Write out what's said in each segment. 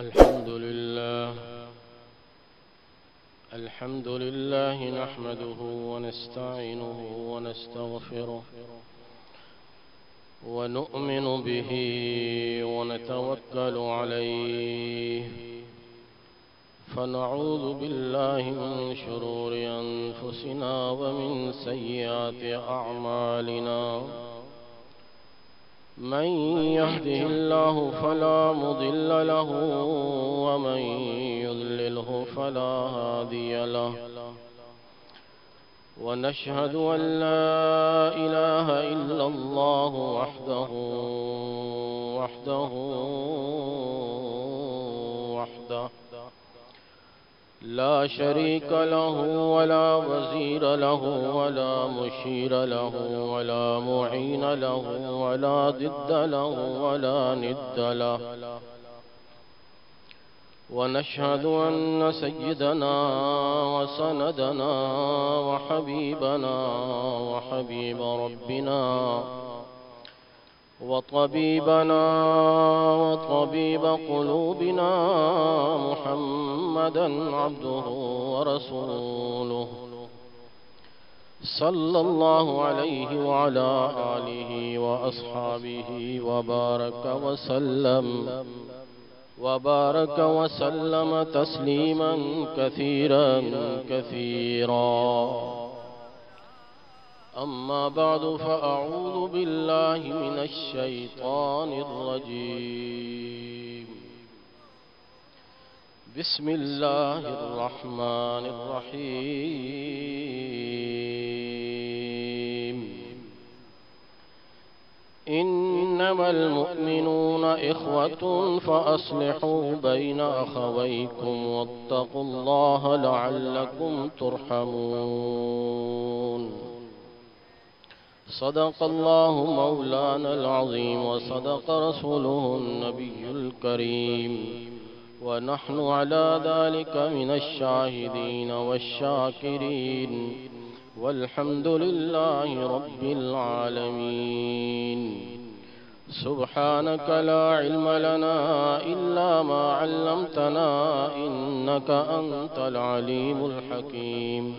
الحمد لله نحمده ونستعينه ونستغفره ونؤمن به ونتوكل عليه فنعوذ بالله من شرور أنفسنا ومن سيئات أعمالنا من يهده الله فلا مضل له ومن يضلله فلا هادي له ونشهد أن لا إله إلا الله وحده لا شريك له ولا وزير له ولا مشير له ولا معين له ولا ضد له ولا ند له ونشهد أن سيدنا وسندنا وحبيبنا وحبيب ربنا وطبيبنا وطبيب قلوبنا محمدا عبده ورسوله صلى الله عليه وعلى آله وأصحابه وبارك وسلم تسليما كثيرا أما بعد فأعوذ بالله من الشيطان الرجيم بسم الله الرحمن الرحيم إنما المؤمنون إخوة فأصلحوا بين أخويكم واتقوا الله لعلكم ترحمون صدق الله مولانا العظيم وصدق رسوله النبي الكريم ونحن على ذلك من الشاهدين والشاكرين والحمد لله رب العالمين سبحانك لا علم لنا إلا ما علمتنا إنك أنت العليم الحكيم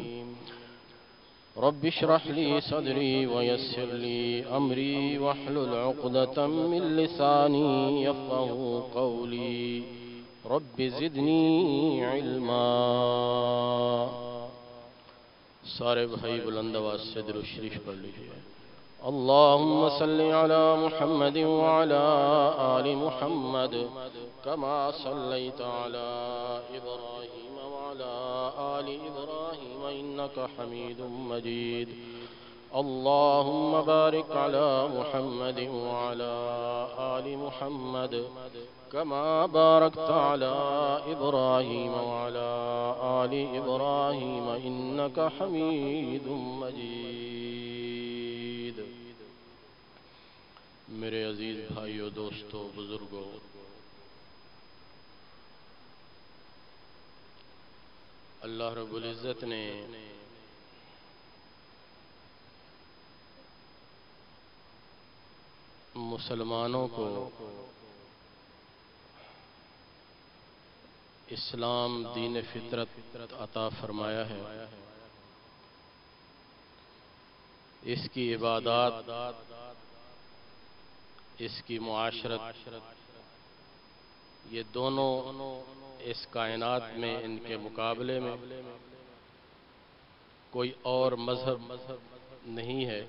رب اشرح لي صدري ويسر لي أمري واحلل عقدة من لساني يفقهوا قولي رب زدني علما سارے بھائی بلند آواز سے درود شریف پڑھ لیجیے اللهم صل على محمد وعلى آل محمد كما صليت على إبراهيم وعلى آل إبراهيم إنك حميد مجيد اللهم بارك على محمد وعلى آل محمد كما باركت على إبراهيم وعلى آل إبراهيم إنك حميد مجيد میرے عزیز بھائیو دوستو بزرگو اللہ رب العزت نے مسلمانوں کو اسلام دین فطرت عطا فرمایا ہے اس کی عبادات اس کی معاشرت یہ دونوں اس کائنات میں ان کے مقابلے میں کوئی اور مذہب نہیں ہے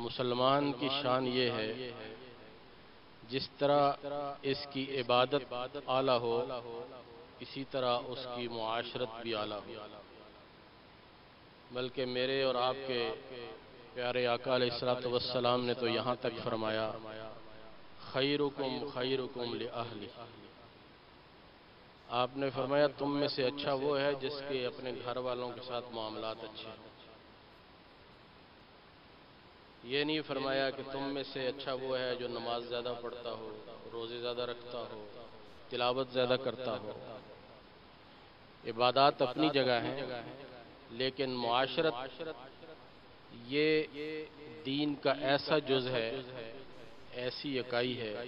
مسلمان کی شان یہ ہے جس طرح اس کی عبادت اعلیٰ ہو اسی طرح اس کی معاشرت بھی اعلیٰ ہو بلکہ میرے اور آپ کے پیارے آقا علیہ الصلوۃ والسلام نے تو یہاں تک فرمایا خیرکم خیرکم لأہلہ آپ نے فرمایا تم میں سے اچھا وہ ہے جس کے اپنے گھر والوں کے ساتھ معاملات اچھے ہیں یہ نہیں فرمایا کہ تم میں سے اچھا وہ ہے جو نماز زیادہ پڑھتا ہو روزے زیادہ رکھتا ہو تلاوت زیادہ کرتا ہو عبادات اپنی جگہ ہیں لیکن معاشرت یہ دین کا ایسا جز ہے ایسی اکائی ہے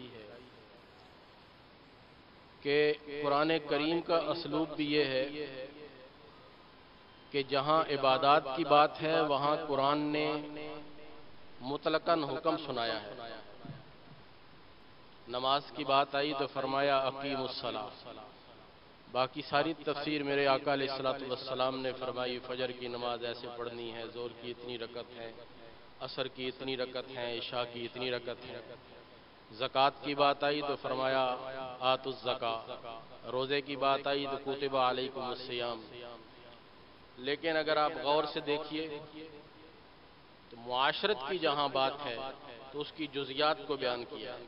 کہ قرآن کریم کا اسلوب بھی یہ ہے کہ جہاں عبادات کی بات ہے وہاں قرآن نے مطلقاً حکم سنایا ہے. نماز کی بات آئی تو فرمایا اقیموا الصلاۃ. باقی ساری تفسیر میرے آقا علیہ الصلوۃ والسلام نے فرمائی فجر کی نماز ایسے پڑھنی ہے، ظہر کی اتنی رکعت ہے، عصر کی اتنی رکعت ہے، عشاء کی اتنی رکعت ہے. زکوٰۃ کی بات آئی تو فرمایا آتوا الزکاۃ. روزے کی بات آئی تو کتب علیکم الصیام. لیکن اگر آپ غور سے دیکھیے تو معاشرت کی جہاں بات ہے تو اس کی جزیات کو بیان کیا ہے،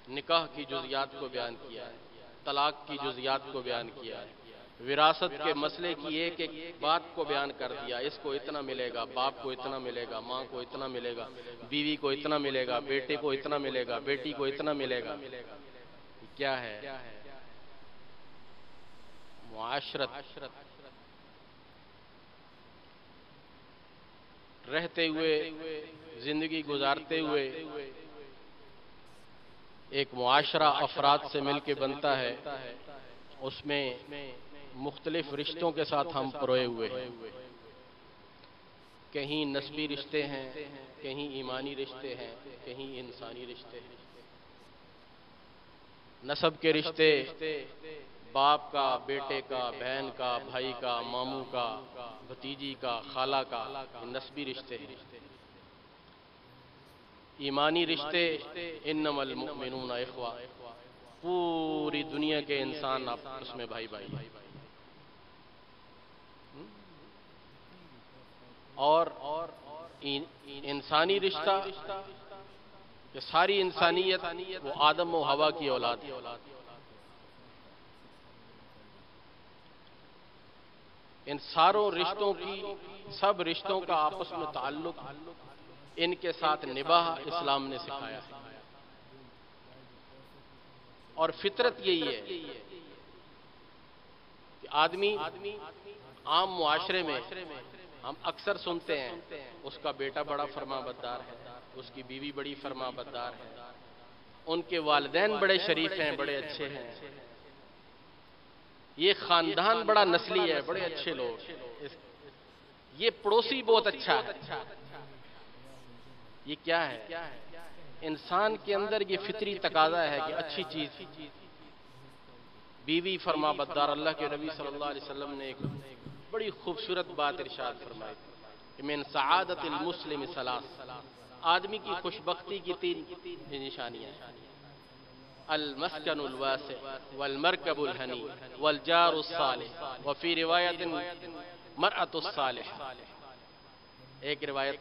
نکاح کی جزیات کو بیان کیا ہے، طلاق کی جزیات کو بیان کیا ہے، وراثت کے مسئلے کی ایک ایک بات کو بیان کر دیا. اس کو اتنا ملے گا، باپ کو اتنا ملے گا، ماں کو اتنا ملے گا، بیوی کو اتنا ملے گا، بیٹے کو اتنا ملے گا، بیٹی کو اتنا ملے گا. کیا ہے؟ معاشرت. رہتے ہوئے، زندگی گزارتے ہوئے ایک معاشرہ افراد سے مل کے بنتا ہے، اس میں مختلف رشتوں کے ساتھ ہم پروئے ہوئے ہیں. کہیں نسبی رشتے ہیں، کہیں ایمانی رشتے ہیں، کہیں انسانی رشتے ہیں. نسب کے رشتے باپ کا، بیٹے کا، بہن کا، بھائی کا، ماموں کا، بھتیجی کا، خالہ کا، یہ نسبی رشتے ہیں. ایمانی رشتے انما المؤمنون اخوہ، پوری دنیا کے انسان آپس میں بھائی بھائی. اور انسانی رشتہ کہ ساری انسانیت وہ آدم و حوا کی اولاد ہے. ان ساروں رشتوں کی، سب رشتوں کا آپس میں تعلق ان کے ساتھ نباہ اسلام نے سکھایا ہے. اور فطرت یہی ہے کہ آدمی عام معاشرے میں ہم اکثر سنتے ہیں اس کا بیٹا بڑا فرما بردار ہے، اس کی بیوی بڑی فرما بردار ہے، ان کے والدین بڑے شریف ہیں، بڑے اچھے ہیں، یہ خاندان بڑا نسلی ہے، بڑے اچھے لوگ، یہ پڑوسی بہت اچھا ہے. یہ کیا ہے؟ انسان کے اندر یہ فطری تقاضا ہے کہ اچھی چیز. بیوی فرما بردار، اللہ کے نبی صلی اللہ علیہ وسلم نے ایک بڑی خوبصورت بات ارشاد فرمائی کہ من سعادت المسلم ثلاث، آدمی کی خوشبختی کی 3 نشانیاں ہیں: المسکن الواسع والمرکب الحنی والجار الصالح وفی روایت مرأة الصالح. ایک روایت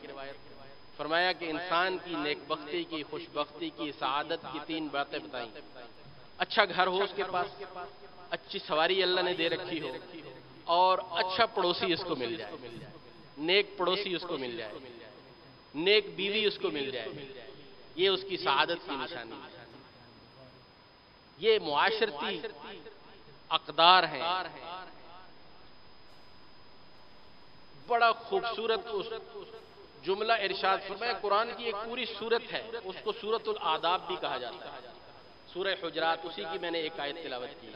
فرمایا کہ انسان کی نیک بختی کی، خوش بختی کی، سعادت کی 3 باتیں بتائیں. اچھا گھر ہو اس کے پاس، اچھی سواری اللہ نے دے رکھی ہو، اور اچھا پڑوسی اس کو مل جائے، نیک پڑوسی اس کو مل جائے، نیک بیوی اس کو مل جائے. یہ اس کی سعادت کی نشانی ہے. یہ معاشرتی اقدار ہیں. بڑا خوبصورت جملہ ارشاد فرمایا. قرآن کی ایک پوری سورت ہے، اس کو سورۃ الآداب بھی کہا جاتا ہے. سورہ حجرات، اسی کی میں نے ایک آیت تلاوت کی،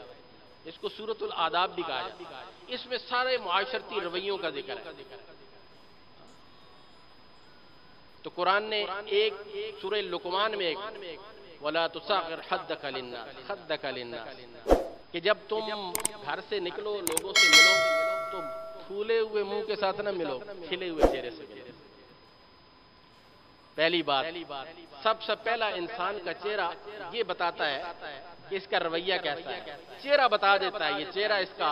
اس کو سورۃ الآداب بھی کہا جاتا ہے. اس میں سارے معاشرتی رویوں کا ذکر ہے. تو قرآن نے ایک سورہ لقمان میں ایک وَلَا تُصَغِّرْ خَدَّكَ لِلنَّاسِ خَدَّكَ لِلنَّاسِ، کہ جب تم گھر سے نکلو، لوگوں سے ملو تو پھولے ہوئے منہ کے ساتھ نہ ملو، کھلے ہوئے چہرے سے ملو. پہلی بات، سب سے پہلا انسان کا چہرہ یہ بتاتا ہے کہ اس کا رویہ کیسا ہے. چہرہ بتا دیتا ہے، یہ چہرہ اس کا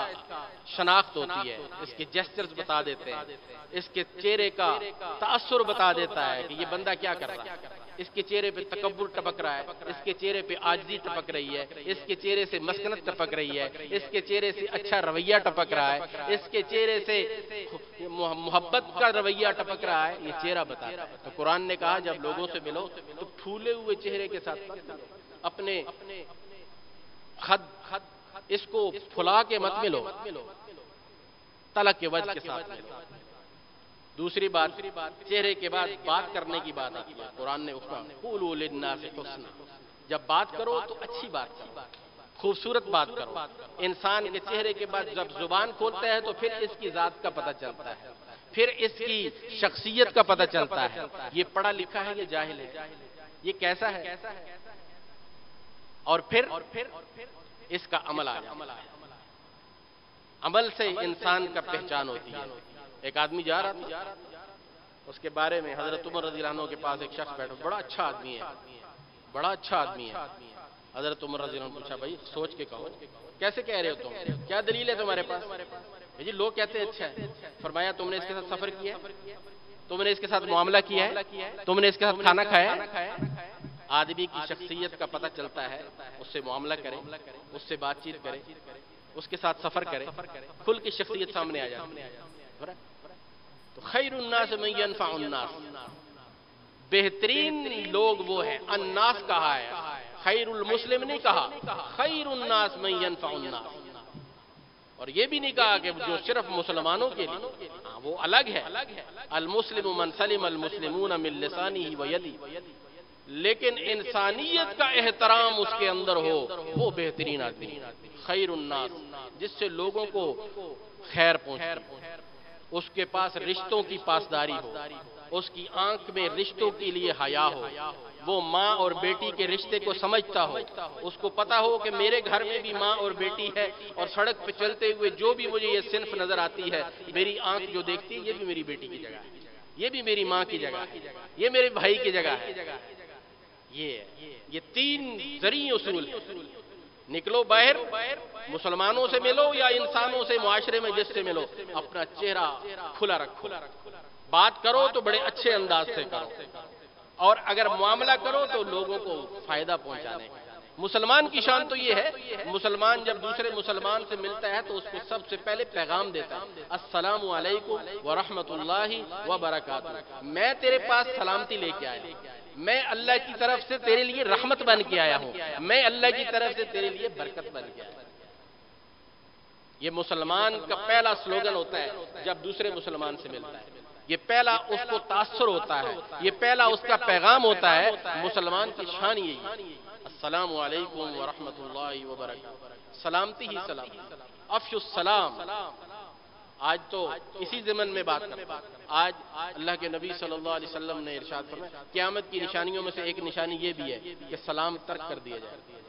شناخت ہوتی ہے، اس کے جسچرز بتا دیتے ہیں، اس کے چہرے کا تاثر بتا دیتا ہے کہ یہ بندہ کیا کر رہا ہے. اس کے چہرے پہ تکبر ٹپک رہا ہے، اس کے چہرے پہ عاجزی ٹپک رہی ہے، اس کے چہرے سے مسکنت ٹپک رہی ہے، اس کے چہرے سے اچھا رویہ ٹپک رہا ہے، اس کے چہرے سے محبت کا رویہ ٹپک رہا ہے. یہ چہرہ بتاتا ہے. تو قرآن نے کہا جب لوگوں سے ملو تو پھولے ہوئے چہرے کے ساتھ مت ملو، اپنے خد اس کو پھلا کے مت ملو، تلک کے وجہ کے ساتھ ملو. دوسری بات، چہرے کے بعد بات کرنے کی بات آتی ہے، قرآن نے اس کا قولوا للناس حسنا، جب بات کرو تو اچھی بات کرو، خوبصورت بات کرو۔ انسان کے چہرے کے بعد جب زبان کھولتا ہے تو پھر اس کی ذات کا پتہ چلتا ہے، پھر اس کی شخصیت کا پتہ چلتا ہے، یہ پڑھا لکھا ہے، یہ جاہل ہے، یہ کیسا ہے، اور پھر اس کا عمل آ جاتا ہے۔ عمل سے انسان کا پہچان ہوتی ہے۔ ایک آدمی جا رہا تھا، اس کے بارے میں حضرت عمر رضی اللہ عنہ کے پاس ایک شخص بیٹھا، بڑا اچھا آدمی ہے، بڑا اچھا آدمی ہے۔ حضرت عمر رضی اللہ عنہ نے پوچھا، بھائی سوچ کے کہو، کیسے کہہ رہے ہو تم، کیا دلیل ہے تمہارے پاس؟ جی لوگ کہتے ہیں اچھا ہے۔ فرمایا تم نے اس کے ساتھ سفر کیا ہے، تم نے اس کے ساتھ معاملہ کیا ہے، تم نے اس کے ساتھ کھانا کھایا ہے؟ آدمی کی شخصیت کا پتہ چلتا ہے، اس سے معاملہ کرے، اس سے بات چیت کرے، اس کے ساتھ سفر کرے، کھل کی شخصیت سامنے آ جاتی ہے۔ تو خیر الناس من ينفع الناس، بہترین لوگ وہ ہیں، الناس کہا ہے، خیر المسلم نہیں کہا، خیر الناس من ينفع الناس، اور یہ بھی نہیں کہا کہ جو صرف مسلمانوں کے لیے، وہ الگ ہے، المسلم من سلم المسلمون من لسانه ویدی، لیکن انسانیت کا احترام اس کے اندر ہو، وہ بہترین آدمی، خیر الناس، جس سے لوگوں کو خیر پہنچے، اس کے پاس رشتوں کی پاسداری ہو، اس کی آنکھ میں رشتوں کے لیے حیا ہو، وہ ماں اور بیٹی کے رشتے کو سمجھتا ہو، اس کو پتا ہو کہ میرے گھر میں بھی ماں اور بیٹی ہے، اور سڑک پہ چلتے ہوئے جو بھی مجھے یہ صنف نظر آتی ہے، میری آنکھ جو دیکھتی ہے، یہ بھی میری بیٹی کی جگہ ہے، یہ بھی میری ماں کی جگہ ہے، یہ میرے بھائی کی جگہ ہے۔ یہ تین ذریعہ اصول ہیں۔ نکلو باہر، مسلمانوں سے ملو یا انسانوں سے، معاشرے میں جس سے ملو، اپنا چہرہ کھلا رکھو، بات کرو تو بڑے اچھے انداز سے کرو، اور اگر معاملہ کرو تو لوگوں کو فائدہ پہنچانے کا۔ مسلمان کی شان تو یہ ہے، مسلمان جب دوسرے مسلمان سے ملتا ہے تو اس کو سب سے پہلے پیغام دیتا ہے، السلام علیکم ورحمۃ اللہ وبرکاتہ، میں تیرے پاس سلامتی لے کے آیا، میں اللہ کی طرف سے تیرے لیے رحمت بن کے آیا ہوں، میں اللہ کی طرف سے تیرے لیے برکت بن کے آیا ہوں۔ یہ مسلمان کا پہلا سلوگن ہوتا ہے جب دوسرے مسلمان سے ملتا ہے، یہ پہلا اس کو تاثر ہوتا ہے، یہ پہلا اس کا پیغام ہوتا ہے۔ مسلمان کی شان یہی ہے، السلام علیکم ورحمۃ اللہ وبرکاتہ، سلامتی ہی سلامتی، افشوا السلام۔ آج تو اسی ضمن میں بات کرتے ہیں، آج اللہ کے نبی صلی اللہ علیہ وسلم نے ارشاد فرمایا قیامت کی نشانیوں میں سے ایک نشانی یہ بھی ہے کہ سلام ترک کر دیا جائے،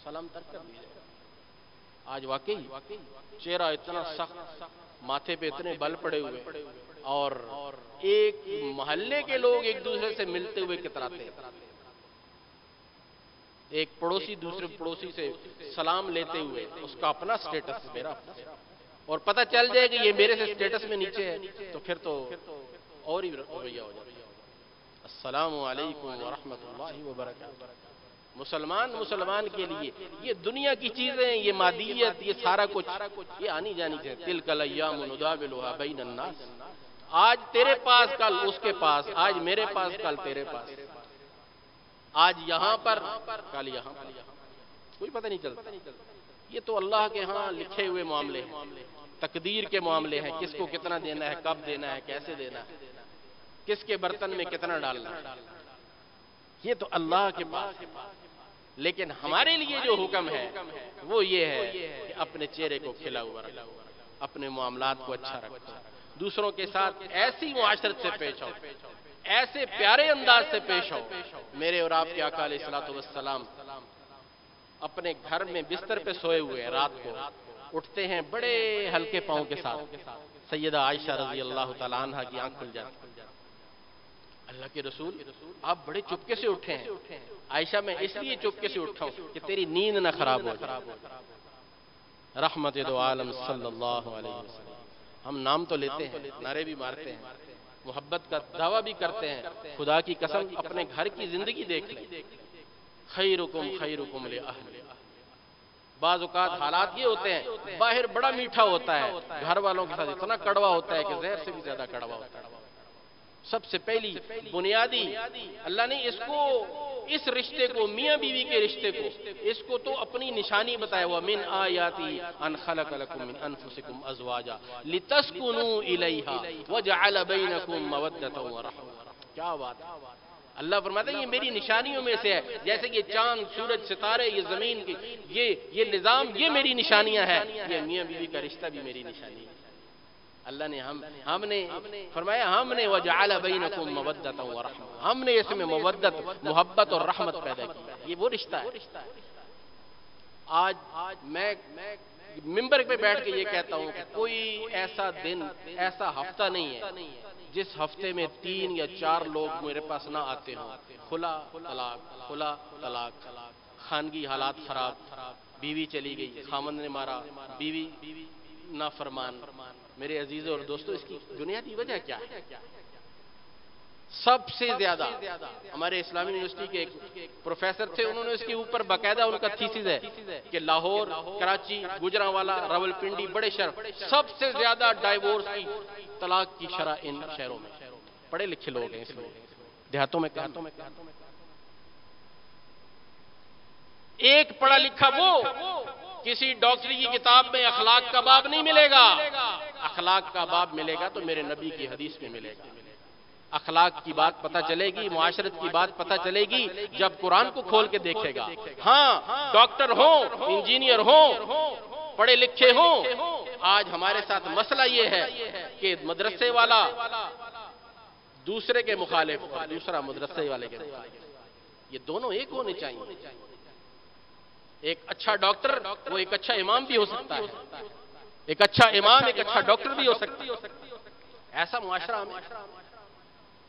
سلام ترک کر دیا جائے۔ آج واقعی چہرہ اتنا سخت، ماتھے پہ اتنے بل پڑے ہوئے، اور ایک محلے کے لوگ ایک دوسرے سے ملتے ہوئے کتراتے ہیں، ایک پڑوسی دوسرے پڑوسی سے سلام لیتے ہوئے، اس کا اپنا سٹیٹس، میرا اپنا، اور پتہ چل جائے کہ یہ میرے سے سٹیٹس میں نیچے ہے تو پھر تو اور ہی رویہ ہو جاتا ہے۔ السلام علیکم ورحمۃ اللہ وبرکاتہ۔ مسلمان کے لیے یہ دنیا کی چیزیں، یہ مادیت، یہ سارا کچھ، یہ آنی جانی ہے، تلک الایام نداولها بین الناس، آج تیرے پاس کل اس کے پاس، آج میرے پاس کل تیرے پاس، آج یہاں پر کل یہاں پر، کوئی پتہ نہیں چلتا۔ یہ تو اللہ کے ہاں لکھے ہوئے معاملے ہیں، تقدیر کے معاملے ہیں، کس کو کتنا دینا ہے، کب دینا ہے، کیسے دینا ہے، کس کے برتن میں کتنا ڈالنا ہے، یہ تو اللہ کے پاس ہے۔ لیکن ہمارے لیے جو حکم ہے وہ یہ ہے کہ اپنے چہرے کو کھلا ہوا رکھو، اپنے معاملات کو اچھا رکھو، دوسروں کے ساتھ ایسی معاشرت سے پیش آؤ، ایسے پیارے انداز سے پیش آؤ۔ میرے اور آپ کے آقا علیہ الصلوۃ والسلام اپنے گھر میں بستر پہ سوئے ہوئے ہیں، رات کو اٹھتے ہیں بڑے ہلکے پاؤں کے ساتھ، سیدہ عائشہ رضی اللہ تعالیٰ عنہ کی آنکھ کھل جاتی، اللہ کے رسول آپ بڑے چپکے سے اٹھے ہیں۔ عائشہ میں اس لیے چپکے سے اٹھا ہوں کہ تیری نیند نہ خراب ہو جائے۔ رحمت دو عالم صلی اللہ علیہ وسلم، ہم نام تو لیتے ہیں، نعرے بھی مارتے ہیں، محبت کا دعویٰ بھی کرتے ہیں، خدا کی قسم اپنے گھر کی زندگی دیکھ لیں، خیرکم خیرکم لأہلہ۔ بعض اوقات حالات یہ ہوتے ہیں، باہر بڑا میٹھا ہوتا ہے، گھر والوں کے ساتھ اتنا کڑوا ہوتا ہے کہ زہر سے بھی زیادہ کڑوا ہوتا ہے۔ سب سے پہلی بنیادی اللہ نے اس کو اس رشتے کو، میاں بیوی کے رشتے کو، اس کو تو اپنی نشانی بتایا ہوا، من آیاتی ان خلق لکم من انفسکم ازواجا لتسکنوا الیہا وجعل بینکم مودۃ ورحمۃ. کیا بات ہے. اللہ فرماتا ہے یہ میری نشانیوں میں سے ہے، جیسے یہ چاند، سورج، ستارے، یہ زمین کی یہ نظام، یہ میری نشانیاں ہیں. یہ میاں بیوی کا رشتہ بھی میری نشانی ہے. اللہ نے ہم نے فرمایا، ہم نے وجعل بینکم مودۃ ورحمۃ، ہم نے اس میں مودت، محبت اور رحمت پیدا کی. یہ وہ رشتہ ہے. آج میں ممبر پہ بیٹھ کے یہ کہتا ہوں کہ کوئی ایسا دن، ایسا ہفتہ نہیں ہے جس ہفتے میں 3 یا 4 لوگ میرے پاس نہ آتے ہوں. کھلا طلاق، کھلا طلاق، خانگی حالات خراب، بیوی چلی گئی، خامند نے مارا، بیوی نافرمان. میرے عزیزوں اور دوستوں، اس کی بنیادی وجہ کیا ہے؟ سب سے زیادہ ہمارے اسلامی یونیورسٹی کے ایک پروفیسر تھے، انہوں نے اس کے اوپر باقاعدہ ان کا تھیسس ہے کہ لاہور، کراچی، گجرانوالہ، راولپنڈی، بڑے شہر، سب سے زیادہ ڈائیورس کی، طلاق کی شرح ان شہروں میں. پڑھے لکھے لوگ ہیں اس لیے، دیہاتوں میں ایک پڑھا لکھا وہ کسی ڈاکٹری کی کتاب میں اخلاق کا باب نہیں ملے گا. اخلاق کا باب ملے گا تو میرے نبی کی حدیث میں ملے گا. اخلاق کی بات پتہ چلے گی، معاشرت کی بات پتہ چلے گی جب قرآن کو کھول کے دیکھے گا. ہاں، ڈاکٹر ہوں، انجینئر ہوں، پڑھے لکھے ہوں. آج ہمارے ساتھ مسئلہ یہ ہے کہ مدرسے والا دوسرے کے مخالف اور دوسرا مدرسے والے کے مخالف. یہ دونوں ایک ہونے چاہیے. ایک اچھا ڈاکٹر وہ ایک اچھا امام بھی ہو سکتا ہے، ایک اچھا امام ایک اچھا ڈاکٹر بھی ہو سکتا ہے. ایسا معاشرہ ہمیں،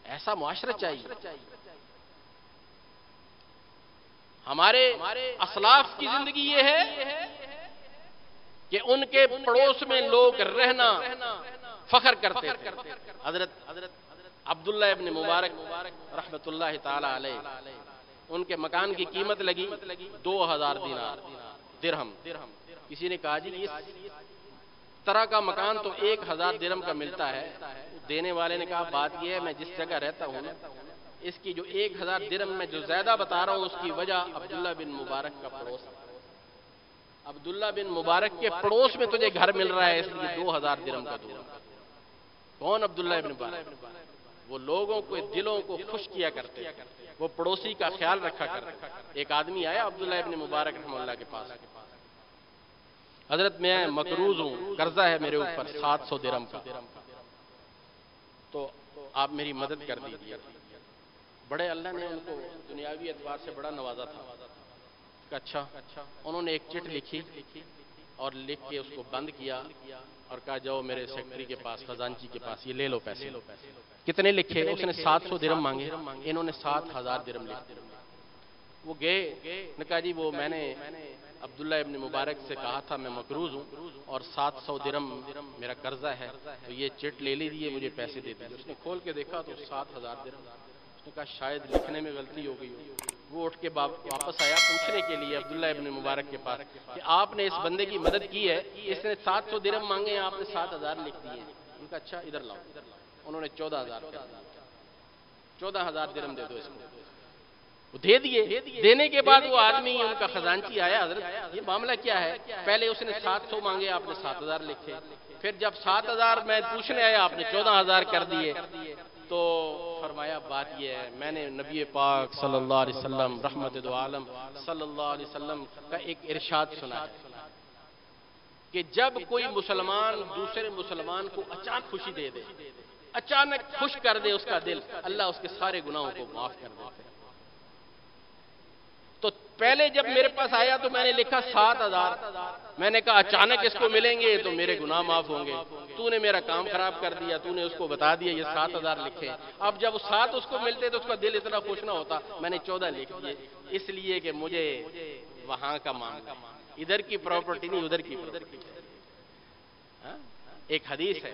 ایسا معاشرہ چاہیے. ہمارے اسلاف کی زندگی یہ ہے کہ ان کے پڑوس میں لوگ رہنا فخر کرتے تھے. حضرت عبداللہ ابن مبارک رحمت اللہ تعالی علیہ، ان کے مکان کی قیمت لگی 2000 دینار درہم. کسی نے کہا جی اس طرح کا مکان تو 1000 درہم کا ملتا ہے. دینے والے نے کہا بات یہ ہے میں جس جگہ رہتا ہوں اس کی جو 1000 درہم میں جو زیادہ بتا رہا ہوں اس کی وجہ عبداللہ بن مبارک کا پڑوس. عبداللہ بن مبارک کے پڑوس میں تجھے گھر مل رہا ہے اس لیے 2000 درہم کا دوں. کون؟ عبداللہ بن مبارک. وہ لوگوں کو، دلوں کو خوش کیا کرتے، وہ پڑوسی کا خیال رکھا کرتے. ایک آدمی آیا عبداللہ ابن مبارک رحمہ اللہ کے پاس، حضرت میں مقروض ہوں، قرضہ ہے میرے اوپر 700 درہم کا، تو آپ میری مدد کر دیجیے. بڑے اللہ نے ان کو دنیاوی اعتبار سے بڑا نوازا تھا. اچھا. انہوں نے ایک چٹ لکھی اور لکھ کے اس کو بند کیا اور کہا جاؤ میرے سیکرٹری کے پاس، خزانچی کے پاس، یہ لے لو پیسے. کتنے لکھے؟ اس نے 700 درہم مانگے، انہوں نے 7000 درہم لکھ. وہ گئے، نے کہا جی وہ میں نے عبداللہ ابن مبارک سے کہا تھا میں مقروض ہوں اور 700 درہم میرا قرضہ ہے، تو یہ چٹ لے لیجیے، مجھے پیسے دے دیجیے. اس نے کھول کے دیکھا تو 7000 درہم. اس نے کہا شاید لکھنے میں غلطی ہو گئی ہو. وہ اٹھ کے واپس آیا پوچھنے کے لیے عبداللہ ابن مبارک کے پاس کہ آپ نے اس بندے کی مدد کی ہے، اس نے 700 درہم مانگے ہیں، آپ نے 7000 لکھ دیے. ان کا اچھا ادھر لاؤ. انہوں نے 14000 درہم دے دو اس کو. وہ دے دیے. دینے کے بعد وہ آدمی ان کا خزانچی آیا، حضرت یہ معاملہ کیا ہے؟ پہلے اس نے 700 مانگے، آپ نے 7000 لکھے. پھر جب 7000 میں پوچھنے آیا آپ نے 14000 کر دیے. تو فرمایا بات یہ ہے میں نے نبی پاک صلی اللہ علیہ وسلم رحمت دو عالم صلی اللہ علیہ وسلم کا ایک ارشاد سنا ہے کہ جب کوئی مسلمان دوسرے مسلمان کو اچانک خوشی دے دے، اچانک خوش کر دے اس کا دل، اللہ اس کے سارے گناہوں کو معاف کر دیتے. تو پہلے جب میرے پاس آیا تو میں نے لکھا 7000. میں نے کہا اچانک اس کو ملیں گے تو میرے گناہ معاف ہوں گے. تو نے میرا کام خراب کر دیا، تو نے اس کو بتا دیا یہ 7000 لکھے. اب جب 7 اس کو ملتے تو اس کا دل اتنا خوش نہ ہوتا. میں نے 14 لکھ دیے اس لیے کہ مجھے وہاں کا مانگا، ادھر کی پراپرٹی نہیں ادھر کی پراپرٹی. ایک حدیث ہے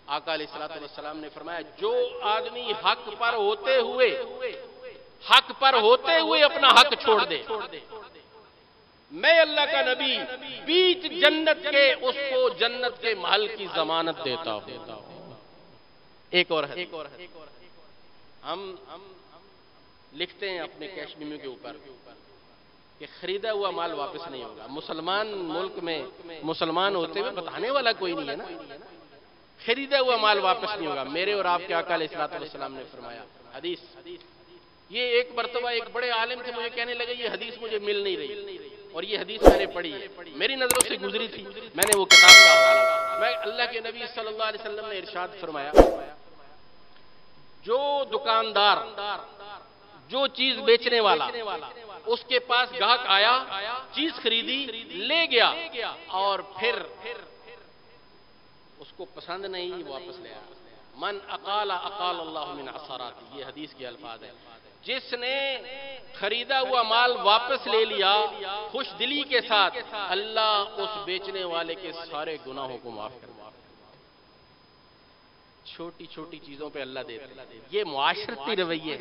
آقا علیہ الصلوۃ والسلام نے فرمایا جو آدمی حق پر ہوتے ہوئے اپنا حق چھوڑ دے، میں اللہ کا نبی بیچ جنت کے اس کو جنت کے محل کی ضمانت دیتا ہوں. ایک اور حدیث، ہم لکھتے ہیں اپنے کیش میمو کے اوپر کہ خریدا ہوا مال واپس نہیں ہوگا. مسلمان ملک میں مسلمان ہوتے ہوئے بتانے والا کوئی نہیں ہے نا. خریدا ہوا مال واپس نہیں ہوگا. میرے اور آپ کے آقا علیہ الصلوۃ والسلام نے فرمایا حدیث. یہ ایک مرتبہ ایک بڑے عالم تھے, مجھے کہنے لگے یہ حدیث مجھے مل نہیں رہی, اور یہ حدیث میں نے پڑھی ہے, میری نظروں سے گزری تھی, میں نے وہ کتاب کا حوالہ. میں اللہ کے نبی صلی اللہ علیہ وسلم نے ارشاد فرمایا جو دکاندار جو چیز بیچنے والا اس کے پاس گاہک آیا, چیز خریدی, لے گیا, اور پھر اس کو پسند نہیں واپس لے آیا. من اقال اقال اللہ من عثراتی, یہ حدیث کے الفاظ ہیں. جس نے خریدا ہوا مال واپس لے لیا خوش دلی کے ساتھ, اللہ اس بیچنے والے کے سارے گناہوں کو معاف کر دے. چھوٹی چھوٹی چیزوں پہ اللہ دیتا ہے. یہ معاشرتی رویے.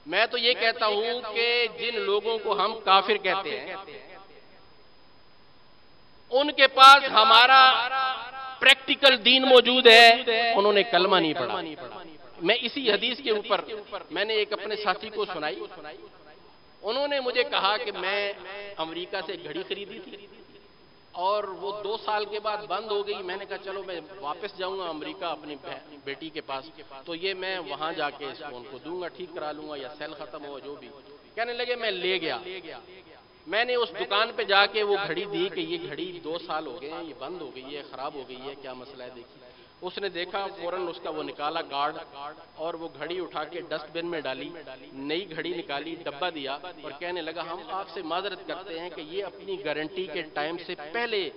میں تو یہ کہتا ہوں کہ جن لوگوں کو ہم کافر کہتے ہیں ان کے پاس ہمارا پریکٹیکل دین موجود ہے, انہوں نے کلمہ نہیں پڑھا. میں اسی حدیث کے اوپر میں نے ایک اپنے ساتھی کو سنائی. انہوں نے مجھے کہا کہ میں امریکہ سے گھڑی خریدی تھی اور وہ 2 سال کے بعد بند ہو گئی. میں نے کہا چلو میں واپس جاؤں گا امریکہ اپنی بیٹی کے پاس, تو یہ میں وہاں جا کے اس کو ان کو دوں گا, ٹھیک کرا لوں گا, یا سیل ختم ہو جو بھی. کہنے لگے میں لے گیا. میں نے اس دکان پہ جا کے وہ گھڑی دی کہ یہ گھڑی 2 سال ہو گئے ہیں, یہ بند ہو گئی ہے, خراب ہو گئی ہے, کیا مسئلہ ہے دیکھیے. اس نے دیکھا, فوراً اس کا وہ نکالا کارڈ اور وہ گھڑی اٹھا کے ڈسٹ بن میں ڈالی, نئی گھڑی نکالی, ڈبہ دیا اور کہنے لگا ہم آپ سے معذرت کرتے ہیں کہ یہ اپنی گارنٹی کے ٹائم سے پہلے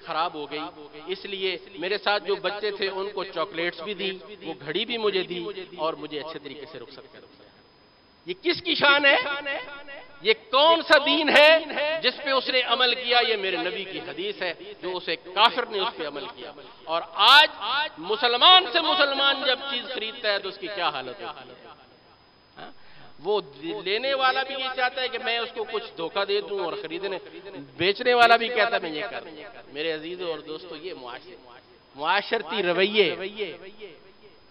خراب ہو گئی, اس لیے میرے ساتھ جو بچے تھے ان کو چاکلیٹس بھی دی, وہ گھڑی بھی مجھے دی اور مجھے اچھے طریقے سے رخصت کر دیا. یہ کس کی شان ہے؟ یہ کون سا دین ہے جس پہ اس نے عمل کیا؟ یہ میرے نبی کی حدیث ہے, جو اسے کافر نے اس پہ عمل کیا. اور آج مسلمان سے مسلمان جب چیز خریدتا ہے تو اس کی کیا حالت ہوتی ہے. وہ لینے والا بھی یہ چاہتا ہے کہ میں اس کو کچھ دھوکہ دے دوں, اور خریدنے بیچنے والا بھی کہتا ہے میں یہ کر دوں. میرے عزیزوں اور دوستو, یہ معاشرتی رویے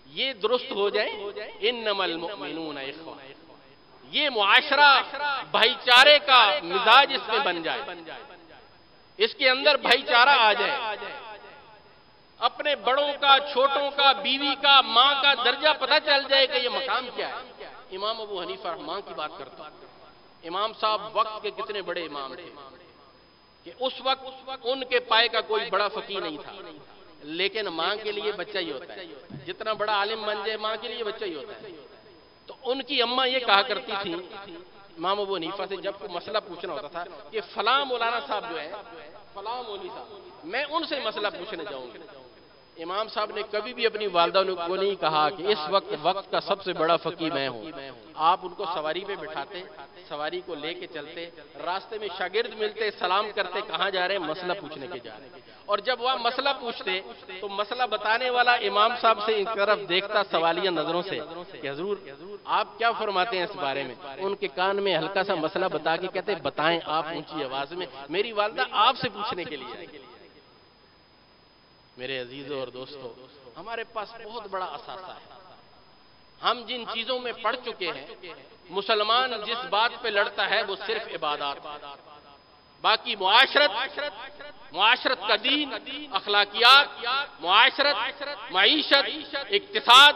یہ درست ہو جائیں. انما المؤمنون اخوہ, یہ معاشرہ بھائی چارے کا مزاج اس میں بن جائے, اس کے اندر بھائی چارہ آ جائے. اپنے بڑوں کا, چھوٹوں کا, بیوی کا, ماں کا درجہ پتہ چل جائے کہ یہ مقام کیا ہے. امام ابو حنیفہ رحمہ کی بات کرتا ہوں. امام صاحب وقت کے کتنے بڑے امام تھے کہ اس وقت ان کے پائے کا کوئی بڑا فقیہ نہیں تھا, لیکن ماں کے لیے بچہ ہی ہوتا ہے. جتنا بڑا عالم بن جائے ماں کے لیے بچہ ہی ہوتا ہے. تو ان کی اماں یہ کہا کرتی تھی امام ابو حنیفہ سے, جب کوئی مسئلہ پوچھنا ہوتا تھا کہ فلاں مولانا صاحب جو ہے, فلاں مولوی صاحب, میں ان سے مسئلہ پوچھنے جاؤں گی. امام صاحب نے کبھی بھی اپنی والدہ کو نہیں کہا کہ اس وقت کا سب سے بڑا فقیہ میں ہوں. آپ ان کو سواری پہ بٹھاتے, سواری کو لے کے چلتے, راستے میں شاگرد ملتے, سلام کرتے, کہاں جا رہے ہیں, مسئلہ پوچھنے کے جا رہے ہیں. اور جب وہ مسئلہ پوچھتے تو مسئلہ بتانے والا امام صاحب سے ایک طرف دیکھتا سوالیہ نظروں سے کہ حضور آپ کیا فرماتے ہیں اس بارے میں. ان کے کان میں ہلکا سا مسئلہ بتا کے کہتے بتائیں آپ اونچی آواز میں, میری والدہ آپ سے پوچھنے کے لیے. میرے عزیزوں اور دوستو, ہمارے پاس بہت بڑا اثاثہ ہے. ہم جن چیزوں میں پڑھ چکے ہیں, مسلمان جس بات پہ لڑتا ہے وہ صرف عبادات, باقی معاشرت کا دین, اخلاقیات, معاشرت, معیشت, اقتصاد,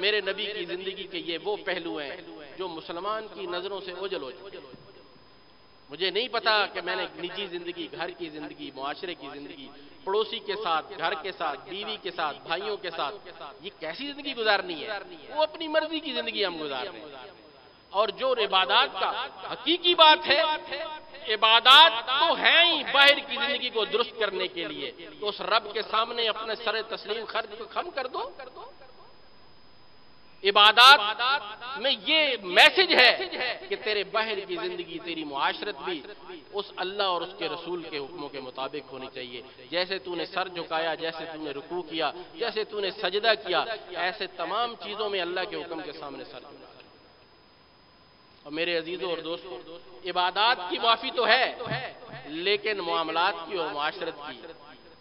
میرے نبی کی زندگی کے یہ وہ پہلو ہیں جو مسلمان کی نظروں سے اوجھل ہو چکے. مجھے نہیں پتا کہ میں نے نجی زندگی, گھر کی زندگی, معاشرے کی زندگی, پڑوسی کے ساتھ, گھر کے ساتھ, بیوی کے ساتھ, بھائیوں کے ساتھ, یہ کیسی زندگی گزارنی ہے. وہ اپنی مرضی کی زندگی ہم گزار رہے ہیں. اور جو عبادات کا حقیقی بات ہے, عبادات تو ہیں ہی باہر کی زندگی کو درست کرنے کے لیے, تو اس رب کے سامنے اپنے سر تسلیم خرچ کو کم کر دو. عبادات میں یہ میسج ہے کہ تیرے باہر کی زندگی, تیری معاشرت بھی اس اللہ اور اس کے رسول کے حکموں کے مطابق ہونی چاہیے. جیسے تو نے سر جھکایا, جیسے تو نے رکوع کیا, جیسے تو نے سجدہ کیا, ایسے تمام چیزوں میں اللہ کے حکم کے سامنے سر جھکا. اور میرے عزیزوں اور دوستوں, عبادات کی معافی تو ہے, لیکن معاملات کی اور معاشرت کی.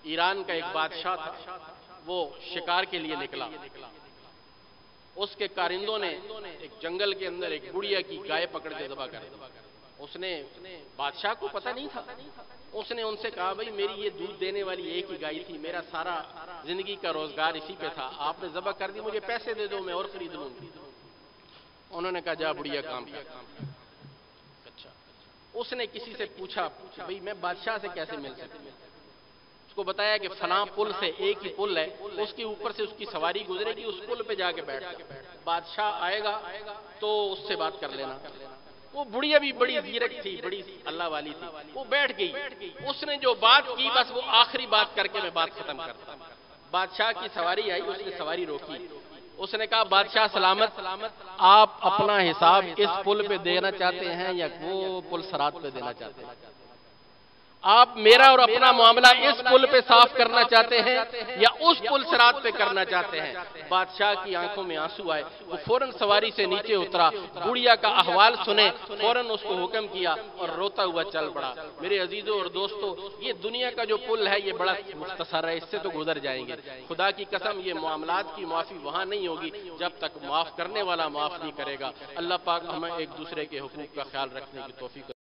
ایران کا ایک بادشاہ تھا, وہ شکار کے لیے نکلا. اس کے کارندوں نے ایک جنگل کے اندر ایک بڑھیا کی گائے پکڑ کے ذبح کر دی. اس نے بادشاہ کو پتہ نہیں تھا. اس نے ان سے کہا بھائی میری یہ دودھ دینے والی ایک ہی گائے تھی, میرا سارا زندگی کا روزگار اسی پہ تھا, آپ نے ذبح کر دی, مجھے پیسے دے دو میں اور خرید لوں گی. انہوں نے کہا جا بڑھیا کام کیا. اچھا, اس نے کسی سے پوچھا بھائی میں بادشاہ سے کیسے مل سکتا. اس کو بتایا کہ فلاں پل سے, ایک ہی پل ہے, اس کے اوپر سے اس کی سواری گزرے گی, اس پل پہ جا کے بیٹھ جا, بادشاہ آئے گا تو اس سے بات کر لینا. وہ بڑھیا بھی بڑی زیرک تھی, بڑی اللہ والی تھی, وہ بیٹھ گئی. اس نے جو بات کی بس وہ آخری بات کر کے میں بات ختم کرتا. بادشاہ کی سواری آئی, اس نے سواری روکی. اس نے کہا بادشاہ سلامت, آپ اپنا حساب اس پل پہ دینا چاہتے ہیں یا وہ پل صراط پہ دینا چاہتے ہیں؟ آپ میرا اور اپنا معاملہ اس پل پہ صاف کرنا چاہتے ہیں یا اس پل صراط پہ کرنا چاہتے ہیں؟ بادشاہ کی آنکھوں میں آنسو آئے. وہ فوراً سواری سے نیچے اترا, بڑھیا کا احوال سنے, فوراً اس کو حکم کیا اور روتا ہوا چل پڑا. میرے عزیزوں اور دوستوں, یہ دنیا کا جو پل ہے یہ بڑا مختصر ہے, اس سے تو گزر جائیں گے. خدا کی قسم یہ معاملات کی معافی وہاں نہیں ہوگی جب تک معاف کرنے والا معاف نہیں کرے گا. اللہ پاک ہمیں ایک دوسرے کے حقوق کا خیال رکھنے کی توفیق